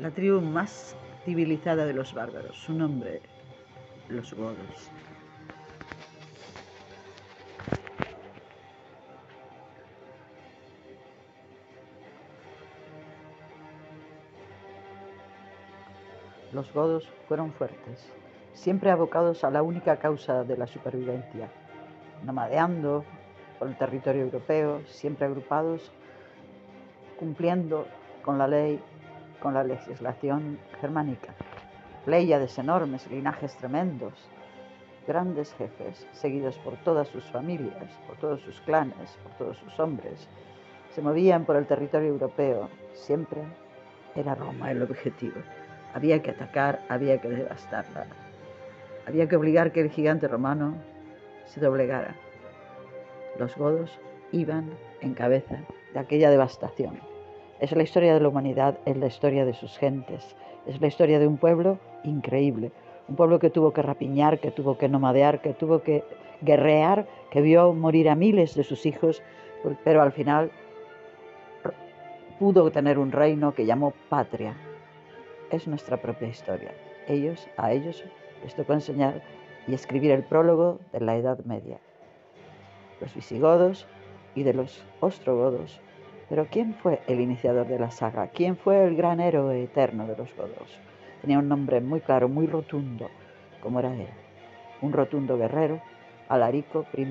la tribu más civilizada de los bárbaros. Su nombre, los godos. Los godos fueron fuertes, siempre abocados a la única causa de la supervivencia, nomadeando por el territorio europeo, siempre agrupados, cumpliendo con la ley, con la legislación germánica. Pléyades enormes, linajes tremendos, grandes jefes, seguidos por todas sus familias, por todos sus clanes, por todos sus hombres, se movían por el territorio europeo. Siempre era Roma el objetivo. Había que atacar, había que devastarla. Había que obligar que el gigante romano se doblegara. Los godos iban en cabeza de aquella devastación. Es la historia de la humanidad, es la historia de sus gentes, es la historia de un pueblo increíble, un pueblo que tuvo que rapiñar, que tuvo que nomadear, que tuvo que guerrear, que vio morir a miles de sus hijos, pero al final pudo tener un reino que llamó patria. Es nuestra propia historia. A ellos les tocó enseñar y escribir el prólogo de la Edad Media. Los visigodos y de los ostrogodos. Pero ¿quién fue el iniciador de la saga? ¿Quién fue el gran héroe eterno de los godos? Tenía un nombre muy claro, muy rotundo, como era él. Un rotundo guerrero, Alarico I,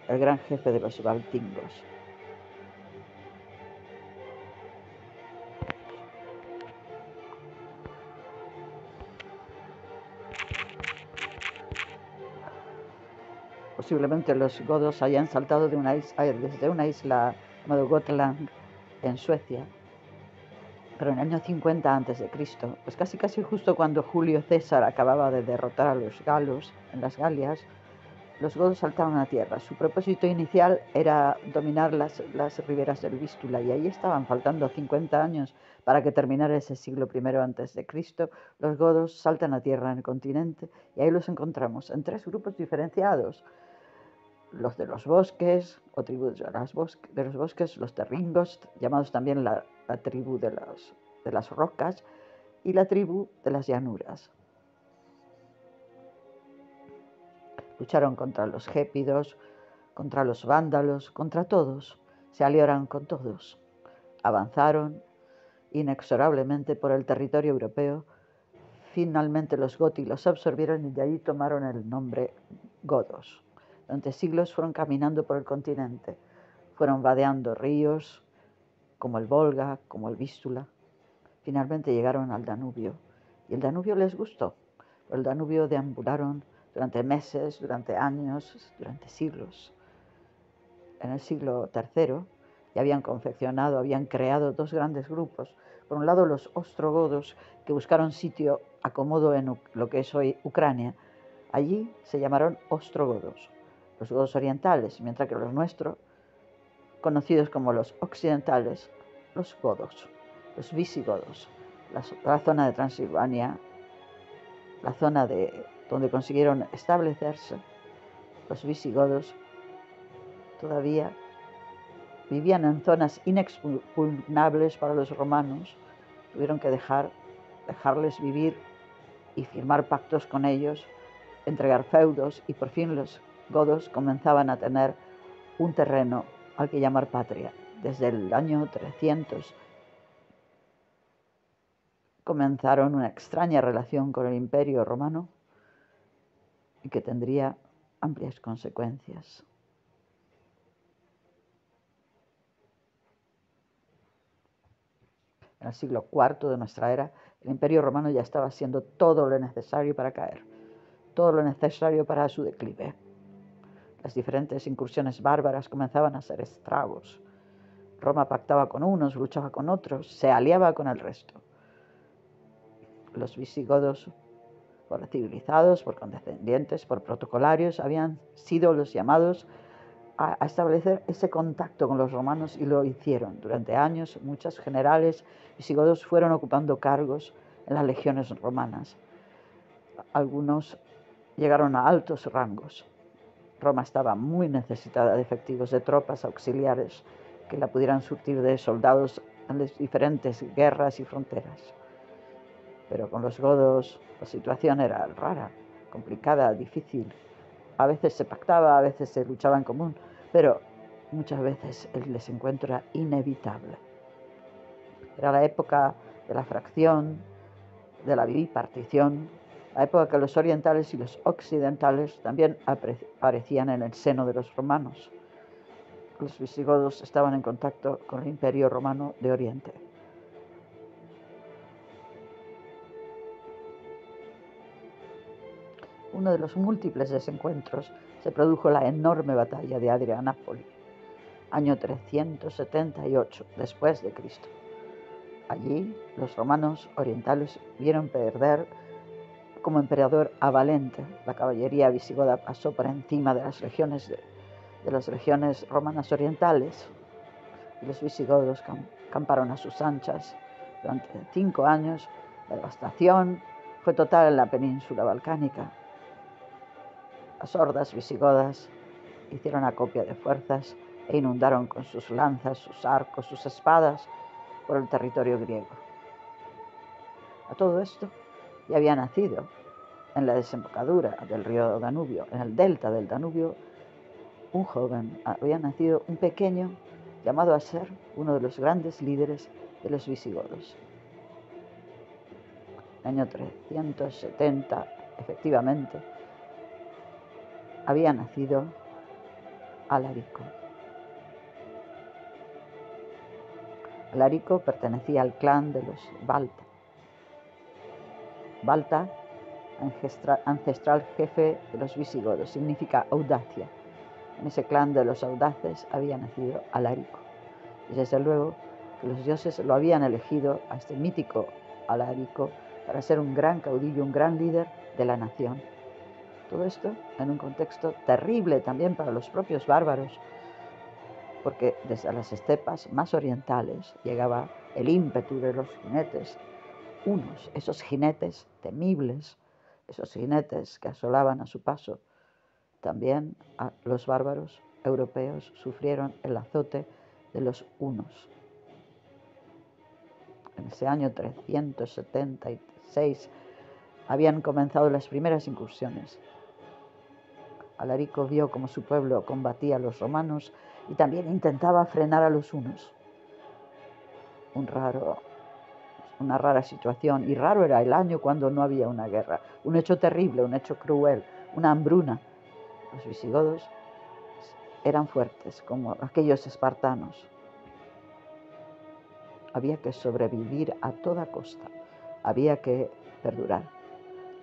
el gran jefe de los valtingos. Posiblemente los godos hayan saltado desde una isla llamada Gotland en Suecia, pero en el año 50 a.C., pues casi justo cuando Julio César acababa de derrotar a los galos en las Galias, los godos saltaron a tierra. Su propósito inicial era dominar las riberas del Vístula, y ahí estaban, faltando 50 años para que terminara ese siglo I a.C. Los godos saltan a tierra en el continente, y ahí los encontramos en tres grupos diferenciados: los de los bosques, o tribus de los bosques, los terringos, llamados también la tribu de las rocas, y la tribu de las llanuras. Lucharon contra los gépidos, contra los vándalos, contra todos. Se aliaron con todos. Avanzaron inexorablemente por el territorio europeo. Finalmente los goti los absorbieron y de allí tomaron el nombre godos. Durante siglos fueron caminando por el continente. Fueron vadeando ríos como el Volga, como el Vístula. Finalmente llegaron al Danubio. Y el Danubio les gustó. Por el Danubio deambularon durante meses, durante años, durante siglos. En el siglo III ya habían creado dos grandes grupos. Por un lado, los ostrogodos, que buscaron sitio acomodo en lo que es hoy Ucrania. Allí se llamaron ostrogodos, los godos orientales, mientras que los nuestros, conocidos como los occidentales, los godos, los visigodos, la zona de Transilvania, la zona donde consiguieron establecerse. Los visigodos todavía vivían en zonas inexpugnables para los romanos. Tuvieron que dejarles vivir y firmar pactos con ellos, entregar feudos, y por fin los godos comenzaban a tener un terreno al que llamar patria. Desde el año 300 comenzaron una extraña relación con el Imperio Romano y que tendría amplias consecuencias. En el siglo IV de nuestra era, el Imperio Romano ya estaba haciendo todo lo necesario para caer, todo lo necesario para su declive. Las diferentes incursiones bárbaras comenzaban a hacer estragos. Roma pactaba con unos, luchaba con otros, se aliaba con el resto. Los visigodos, por civilizados, por condescendientes, por protocolarios, habían sido los llamados a establecer ese contacto con los romanos, y lo hicieron. Durante años, muchos generales visigodos fueron ocupando cargos en las legiones romanas. Algunos llegaron a altos rangos. Roma estaba muy necesitada de efectivos, de tropas auxiliares que la pudieran surtir de soldados en las diferentes guerras y fronteras. Pero con los godos la situación era rara, complicada, difícil. A veces se pactaba, a veces se luchaba en común, pero muchas veces el desencuentro era inevitable. Era la época de la fracción, de la bipartición, la época que los orientales y los occidentales también aparecían en el seno de los romanos. Los visigodos estaban en contacto con el Imperio Romano de Oriente. Uno de los múltiples desencuentros se produjo la enorme batalla de Adrianápoli, año 378 después de Cristo. Allí los romanos orientales vieron perder como emperador a Valente. La caballería visigoda pasó por encima de las legiones romanas orientales y los visigodos camparon a sus anchas durante 5 años. La devastación fue total en la península balcánica. Las hordas visigodas hicieron acopio de fuerzas e inundaron con sus lanzas, sus arcos, sus espadas por el territorio griego. A todo esto ya había nacido en la desembocadura del río Danubio, en el delta del Danubio, un joven, había nacido un pequeño llamado a ser uno de los grandes líderes de los visigodos. En el año 370, efectivamente, había nacido Alarico. Alarico pertenecía al clan de los Balta. Balta, ancestral jefe de los visigodos, significa audacia. En ese clan de los audaces había nacido Alarico. Y desde luego que los dioses lo habían elegido a este mítico Alarico para ser un gran caudillo, un gran líder de la nación. Todo esto en un contexto terrible también para los propios bárbaros, porque desde las estepas más orientales llegaba el ímpetu de los jinetes hunos, esos jinetes temibles, esos jinetes que asolaban a su paso. También los bárbaros europeos sufrieron el azote de los hunos. En ese año 376 habían comenzado las primeras incursiones. Alarico vio cómo su pueblo combatía a los romanos y también intentaba frenar a los hunos. Una rara situación, y raro era el año cuando no había una guerra, un hecho terrible, un hecho cruel, una hambruna. Los visigodos eran fuertes como aquellos espartanos. Había que sobrevivir a toda costa, había que perdurar.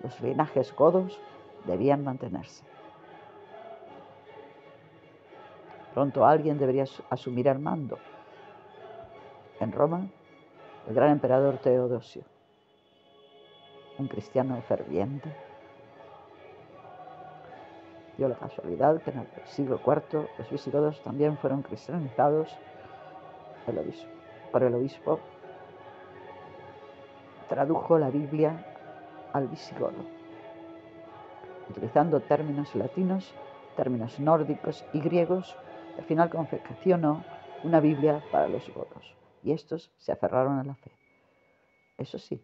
Los linajes godos debían mantenerse. Pronto alguien debería asumir el mando. En Roma, el gran emperador Teodosio, un cristiano ferviente, dio la casualidad que en el siglo IV los visigodos también fueron cristianizados por el obispo. Tradujo la Biblia al visigodo, utilizando términos latinos, términos nórdicos y griegos. Al final confeccionó una Biblia para los godos, y estos se aferraron a la fe. Eso sí,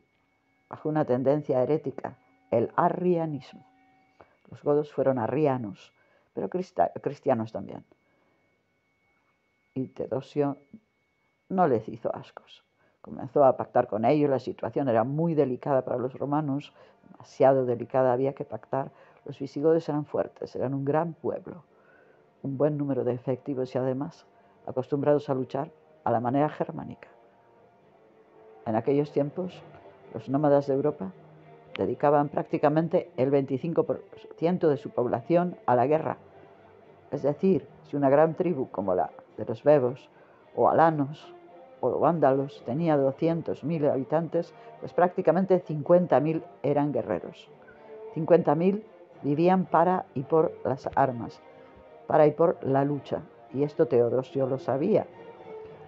bajo una tendencia herética, el arrianismo. Los godos fueron arrianos, pero cristianos también. Y Teodosio no les hizo ascos. Comenzó a pactar con ellos, la situación era muy delicada para los romanos, demasiado delicada, había que pactar. Los visigodos eran fuertes, eran un gran pueblo, un buen número de efectivos y además acostumbrados a luchar a la manera germánica. En aquellos tiempos, los nómadas de Europa dedicaban prácticamente el 25% de su población a la guerra. Es decir, si una gran tribu como la de los bebos o alanos o vándalos tenía 200.000 habitantes, pues prácticamente 50.000 eran guerreros. 50.000 vivían para y por las armas, para y por la lucha, y esto Teodosio lo sabía.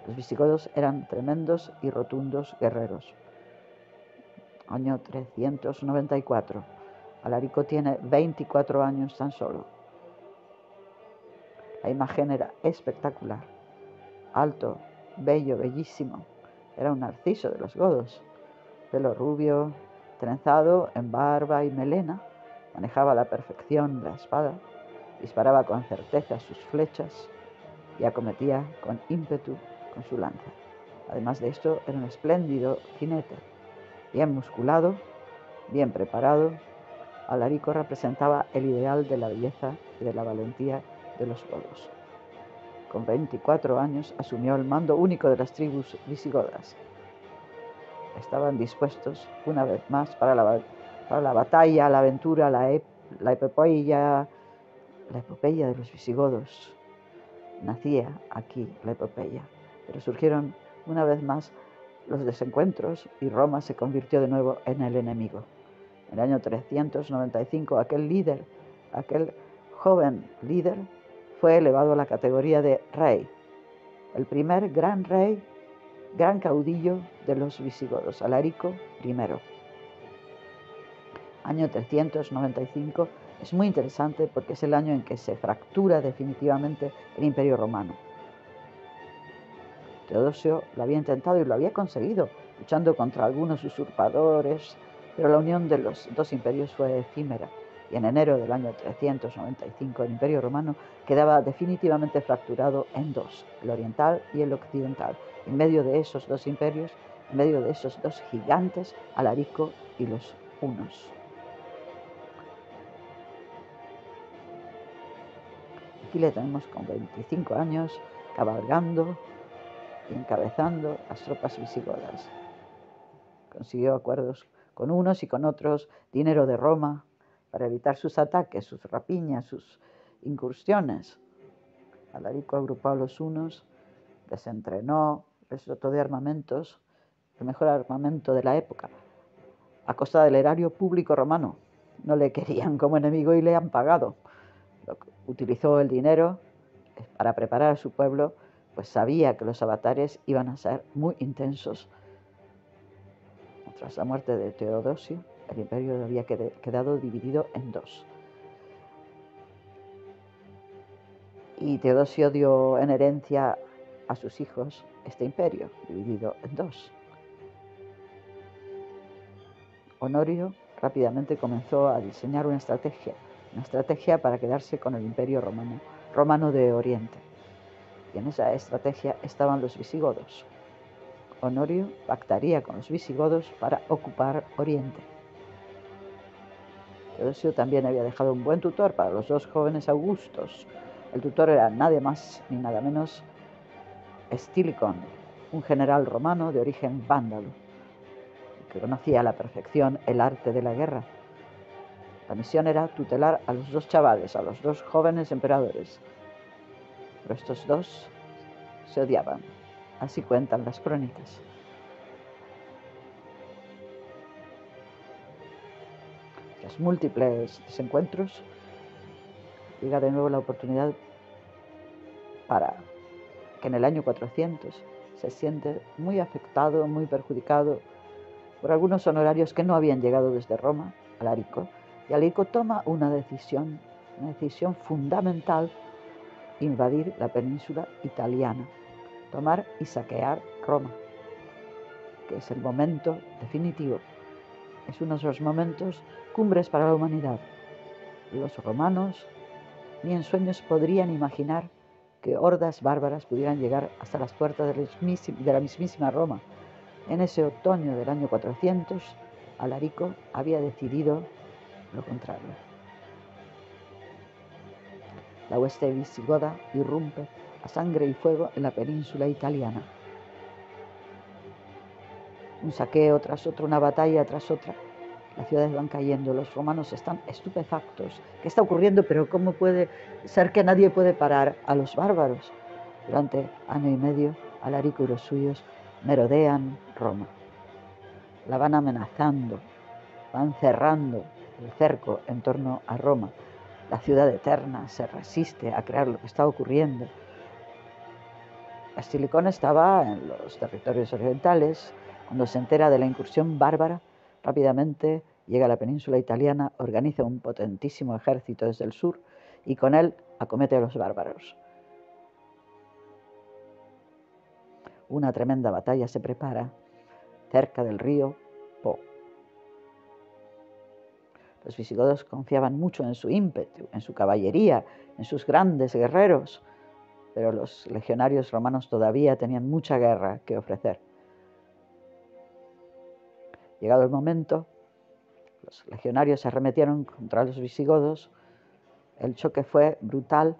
Los visigodos eran tremendos y rotundos guerreros. Año 394. Alarico tiene 24 años tan solo. La imagen era espectacular. Alto, bello, bellísimo. Era un narciso de los godos. Pelo rubio, trenzado en barba y melena, manejaba a la perfección la espada, disparaba con certeza sus flechas y acometía con ímpetu con su lanza. Además de esto, era un espléndido jinete, bien musculado, bien preparado. Alarico representaba el ideal de la belleza y de la valentía de los godos. Con 24 años asumió el mando único de las tribus visigodas. Estaban dispuestos, una vez más, para la batalla, la aventura, la epopeya de los visigodos. Nacía aquí la epopeya, pero surgieron una vez más los desencuentros y Roma se convirtió de nuevo en el enemigo. En el año 395, aquel joven líder, fue elevado a la categoría de rey, el primer gran rey, gran caudillo de los visigodos, Alarico I. Año 395 es muy interesante porque es el año en que se fractura definitivamente el Imperio Romano. Teodosio lo había intentado y lo había conseguido, luchando contra algunos usurpadores, pero la unión de los dos imperios fue efímera, y en enero del año 395 el Imperio Romano quedaba definitivamente fracturado en dos, el oriental y el occidental. En medio de esos dos imperios, en medio de esos dos gigantes, Alarico y los hunos. Aquí le tenemos con 25 años, cabalgando y encabezando las tropas visigodas. Consiguió acuerdos con unos y con otros, dinero de Roma, para evitar sus ataques, sus rapiñas, sus incursiones. Alarico agrupó a los hunos, les entrenó, les dotó de armamentos, el mejor armamento de la época, a costa del erario público romano. No le querían como enemigo y le han pagado. Utilizó el dinero para preparar a su pueblo, pues sabía que los avatares iban a ser muy intensos. Tras la muerte de Teodosio, el imperio había quedado dividido en dos. Y Teodosio dio en herencia a sus hijos este imperio, dividido en dos. Honorio rápidamente comenzó a diseñar una estrategia para quedarse con el imperio romano de Oriente. Y en esa estrategia estaban los visigodos. Honorio pactaría con los visigodos para ocupar Oriente. Teodosio también había dejado un buen tutor para los dos jóvenes augustos. El tutor era nada más ni nada menos Estilicón, un general romano de origen vándalo, que conocía a la perfección el arte de la guerra. La misión era tutelar a los dos chavales, a los dos jóvenes emperadores. Pero estos dos se odiaban, así cuentan las crónicas. Tras múltiples desencuentros, llega de nuevo la oportunidad para que en el año 400 se siente muy afectado, muy perjudicado por algunos honorarios que no habían llegado desde Roma, Alarico, y Alarico toma una decisión fundamental: invadir la península italiana, tomar y saquear Roma, que es el momento definitivo, es uno de los momentos cumbres para la humanidad. Los romanos ni en sueños podrían imaginar que hordas bárbaras pudieran llegar hasta las puertas de la mismísima Roma. En ese otoño del año 400, Alarico había decidido lo contrario. La hueste visigoda irrumpe a sangre y fuego en la península italiana. Un saqueo tras otro, una batalla tras otra. Las ciudades van cayendo, los romanos están estupefactos. ¿Qué está ocurriendo? Pero ¿cómo puede ser que nadie puede parar a los bárbaros? Durante año y medio, Alarico y los suyos merodean Roma. La van amenazando, van cerrando el cerco en torno a Roma. La ciudad eterna se resiste a creer lo que está ocurriendo. Estilicón estaba en los territorios orientales. Cuando se entera de la incursión bárbara, rápidamente llega a la península italiana, organiza un potentísimo ejército desde el sur y con él acomete a los bárbaros. Una tremenda batalla se prepara cerca del río Po. Los visigodos confiaban mucho en su ímpetu, en su caballería, en sus grandes guerreros, pero los legionarios romanos todavía tenían mucha guerra que ofrecer. Llegado el momento, los legionarios se arremetieron contra los visigodos. El choque fue brutal.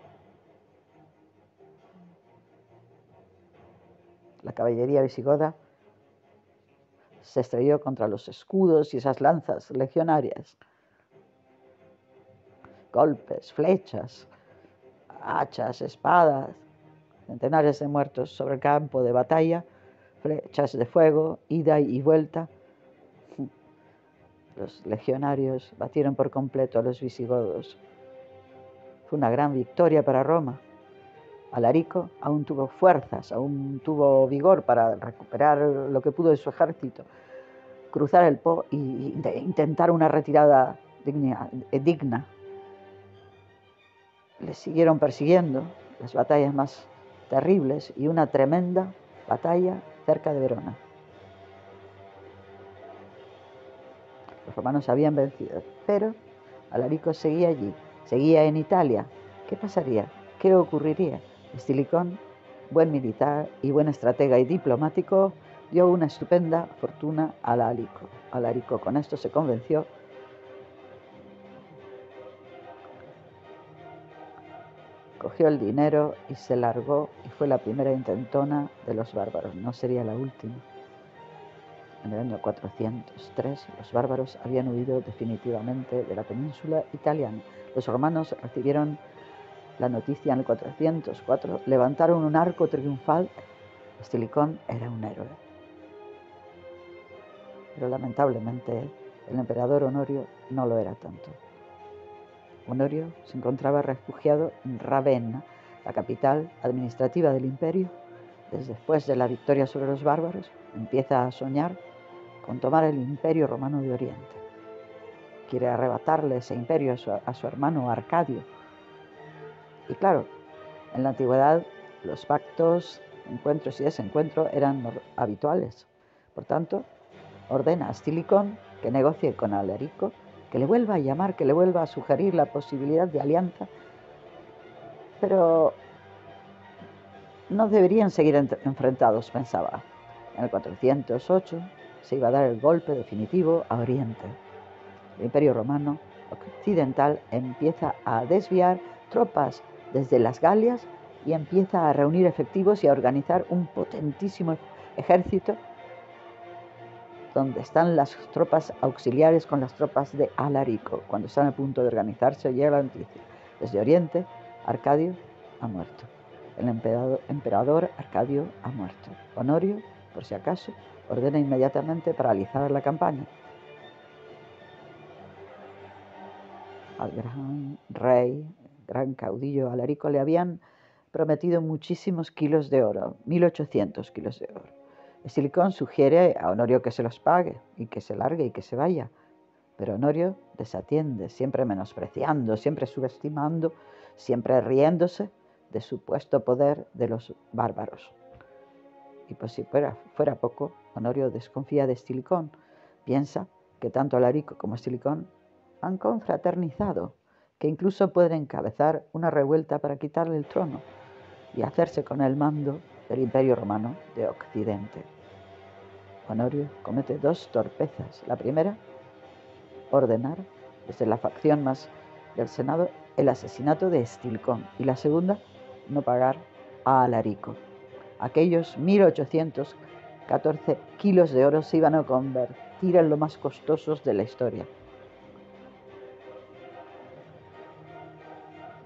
La caballería visigoda se estrelló contra los escudos y esas lanzas legionarias. Golpes, flechas, hachas, espadas, centenares de muertos sobre el campo de batalla, flechas de fuego, ida y vuelta. Los legionarios batieron por completo a los visigodos. Fue una gran victoria para Roma. Alarico aún tuvo fuerzas, aún tuvo vigor para recuperar lo que pudo de su ejército, cruzar el Po e intentar una retirada digna. Les siguieron persiguiendo las batallas más terribles y una tremenda batalla cerca de Verona. Los romanos habían vencido, pero Alarico seguía allí, seguía en Italia. ¿Qué pasaría? ¿Qué ocurriría? Estilicón, buen militar y buen estratega y diplomático, dio una estupenda fortuna a Alarico. Alarico con esto se convenció cogió el dinero y se largó, y fue la primera intentona de los bárbaros. No sería la última. En el año 403, los bárbaros habían huido definitivamente de la península italiana. Los romanos recibieron la noticia en el 404, levantaron un arco triunfal. Estilicón era un héroe. Pero lamentablemente el emperador Honorio no lo era tanto. Honorio se encontraba refugiado en Ravenna, la capital administrativa del imperio. Después de la victoria sobre los bárbaros, empieza a soñar con tomar el imperio romano de Oriente. Quiere arrebatarle ese imperio a su hermano Arcadio. Y claro, en la antigüedad los pactos, encuentros y desencuentros eran habituales. Por tanto, ordena a Estilicón que negocie con Alarico, que le vuelva a llamar, que le vuelva a sugerir la posibilidad de alianza, pero no deberían seguir enfrentados, pensaba. En el 408 se iba a dar el golpe definitivo a Oriente. El Imperio Romano Occidental empieza a desviar tropas desde las Galias y empieza a reunir efectivos y a organizar un potentísimo ejército donde están las tropas auxiliares con las tropas de Alarico. Cuando están a punto de organizarse, llega la noticia. Desde Oriente, Arcadio ha muerto. El emperador Arcadio ha muerto. Honorio, por si acaso, ordena inmediatamente paralizar la campaña. Al gran rey, gran caudillo Alarico, le habían prometido muchísimos kilos de oro, 1800 kilos de oro. Estilicón sugiere a Honorio que se los pague y que se largue y que se vaya, pero Honorio desatiende, siempre menospreciando, siempre subestimando, siempre riéndose de supuesto poder de los bárbaros. Y pues si fuera poco, Honorio desconfía de Estilicón, piensa que tanto Alarico como Estilicón han confraternizado, que incluso pueden encabezar una revuelta para quitarle el trono y hacerse con el mando del Imperio Romano de Occidente. Honorio comete dos torpezas. La primera, ordenar desde la facción más del Senado el asesinato de Estilicón. Y la segunda, no pagar a Alarico. Aquellos 1814 kilos de oro se iban a convertir en lo más costosos de la historia.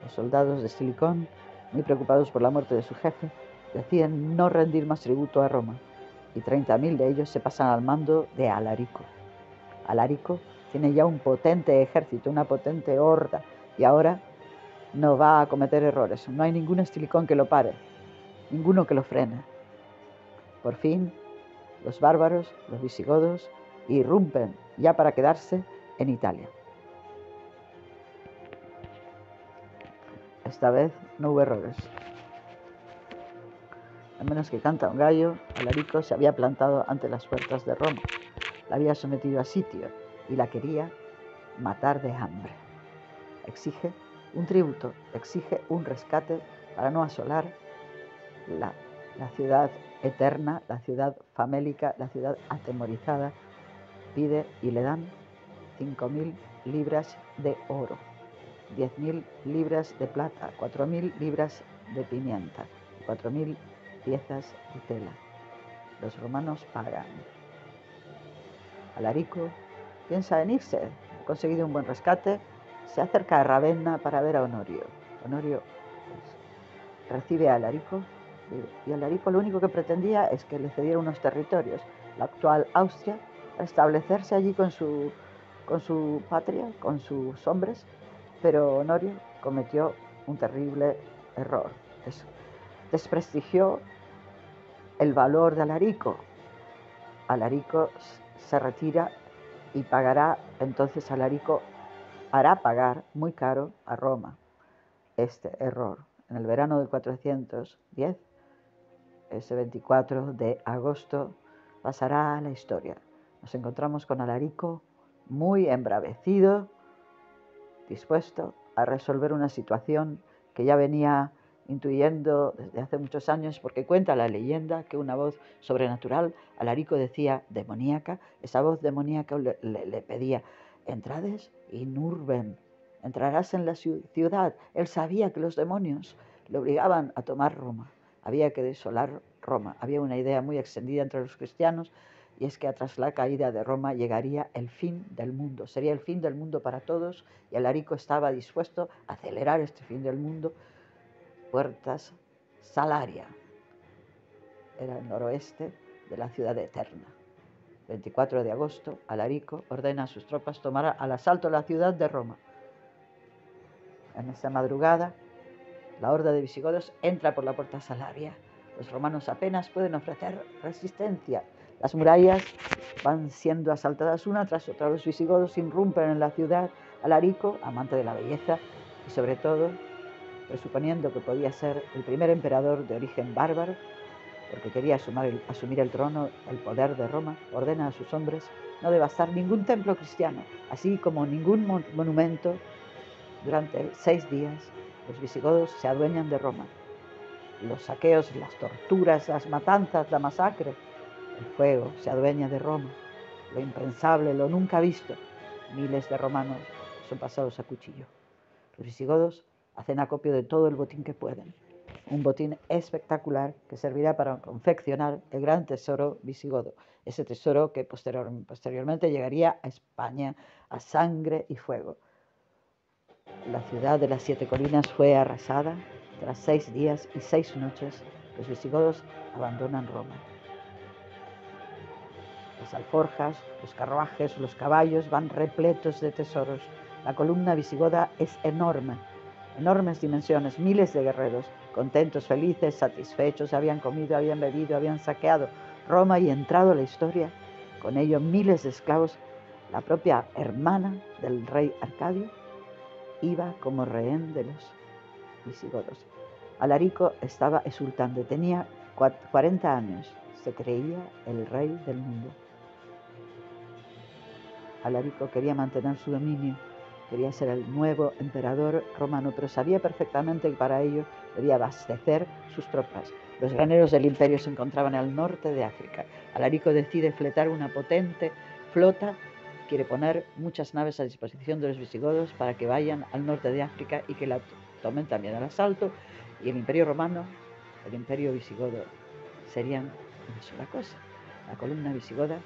Los soldados de Estilicón, muy preocupados por la muerte de su jefe, deciden no rendir más tributo a Roma, y 30.000 de ellos se pasan al mando de Alarico. Alarico tiene ya un potente ejército, una potente horda, y ahora no va a cometer errores. No hay ningún Estilicón que lo pare, ninguno que lo frene. Por fin, los bárbaros, los visigodos, irrumpen ya para quedarse en Italia. Esta vez no hubo errores. A menos que canta un gallo, Alarico se había plantado ante las puertas de Roma, la había sometido a sitio y la quería matar de hambre. Exige un tributo, exige un rescate para no asolar la ciudad eterna, la ciudad famélica, la ciudad atemorizada. Pide y le dan 5.000 libras de oro, 10.000 libras de plata, 4.000 libras de pimienta, 4.000 piezas de tela. Los romanos pagan. Alarico piensa en irse, ha conseguido un buen rescate, se acerca a Ravenna para ver a Honorio. Honorio recibe a Alarico y Alarico lo único que pretendía es que le cediera unos territorios, la actual Austria, para establecerse allí con su patria, con sus hombres, pero Honorio cometió un terrible error. Desprestigió el valor de Alarico. Alarico se retira y pagará, entonces Alarico hará pagar muy caro a Roma este error. En el verano del 410, ese 24 de agosto, pasará a la historia. Nos encontramos con Alarico muy embravecido, dispuesto a resolver una situación que ya venía intuyendo desde hace muchos años, porque cuenta la leyenda que una voz sobrenatural, Alarico decía demoníaca, esa voz demoníaca le pedía: entrades in urbem, entrarás en la ciudad. Él sabía que los demonios le obligaban a tomar Roma, había que desolar Roma. Había una idea muy extendida entre los cristianos, y es que tras la caída de Roma llegaría el fin del mundo, sería el fin del mundo para todos, y Alarico estaba dispuesto a acelerar este fin del mundo. Puertas Salaria era el noroeste de la ciudad eterna. 24 de agosto, Alarico ordena a sus tropas tomar al asalto la ciudad de Roma. En esa madrugada, la horda de visigodos entra por la Puerta Salaria. Los romanos apenas pueden ofrecer resistencia. Las murallas van siendo asaltadas una tras otra. Los visigodos irrumpen en la ciudad. Alarico, amante de la belleza y sobre todo presuponiendo que podía ser el primer emperador de origen bárbaro, porque quería asumir el trono, el poder de Roma, ordena a sus hombres no devastar ningún templo cristiano, así como ningún monumento. Durante 6 días los visigodos se adueñan de Roma. Los saqueos, las torturas, las matanzas, la masacre. El fuego se adueña de Roma. Lo impensable, lo nunca visto. Miles de romanos son pasados a cuchillo. Los visigodos hacen acopio de todo el botín que pueden. Un botín espectacular que servirá para confeccionar el gran tesoro visigodo. Ese tesoro que posteriormente llegaría a España a sangre y fuego. La ciudad de las 7 colinas fue arrasada. Tras 6 días y 6 noches, los visigodos abandonan Roma. Las alforjas, los carruajes, los caballos van repletos de tesoros. La columna visigoda es enorme, enormes dimensiones, miles de guerreros, contentos, felices, satisfechos, habían comido, habían bebido, habían saqueado Roma y entrado a la historia. Con ello miles de esclavos. La propia hermana del rey Arcadio iba como rehén de los visigodos. Alarico estaba exultante, tenía 40 años, se creía el rey del mundo. Alarico quería mantener su dominio, quería ser el nuevo emperador romano, pero sabía perfectamente que para ello debía abastecer sus tropas. Los graneros del imperio se encontraban al norte de África. Alarico decide fletar una potente flota, quiere poner muchas naves a disposición de los visigodos para que vayan al norte de África y que la tomen también al asalto, y el imperio romano, el imperio visigodo, serían una sola cosa. La columna visigoda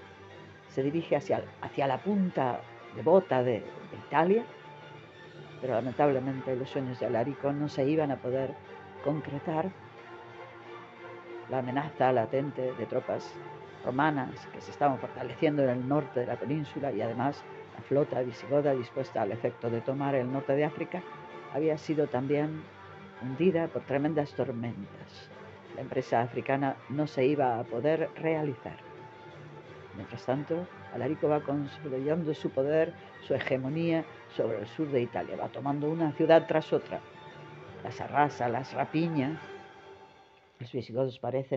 se dirige hacia la punta de bota de Italia, pero lamentablemente los sueños de Alarico no se iban a poder concretar. La amenaza latente de tropas romanas que se estaban fortaleciendo en el norte de la península, y además la flota visigoda dispuesta al efecto de tomar el norte de África, había sido también hundida por tremendas tormentas. La empresa africana no se iba a poder realizar. Mientras tanto, Alarico va consolidando su poder, su hegemonía sobre el sur de Italia. Va tomando una ciudad tras otra. Las arrasa, las rapiña. Los visigodos parecen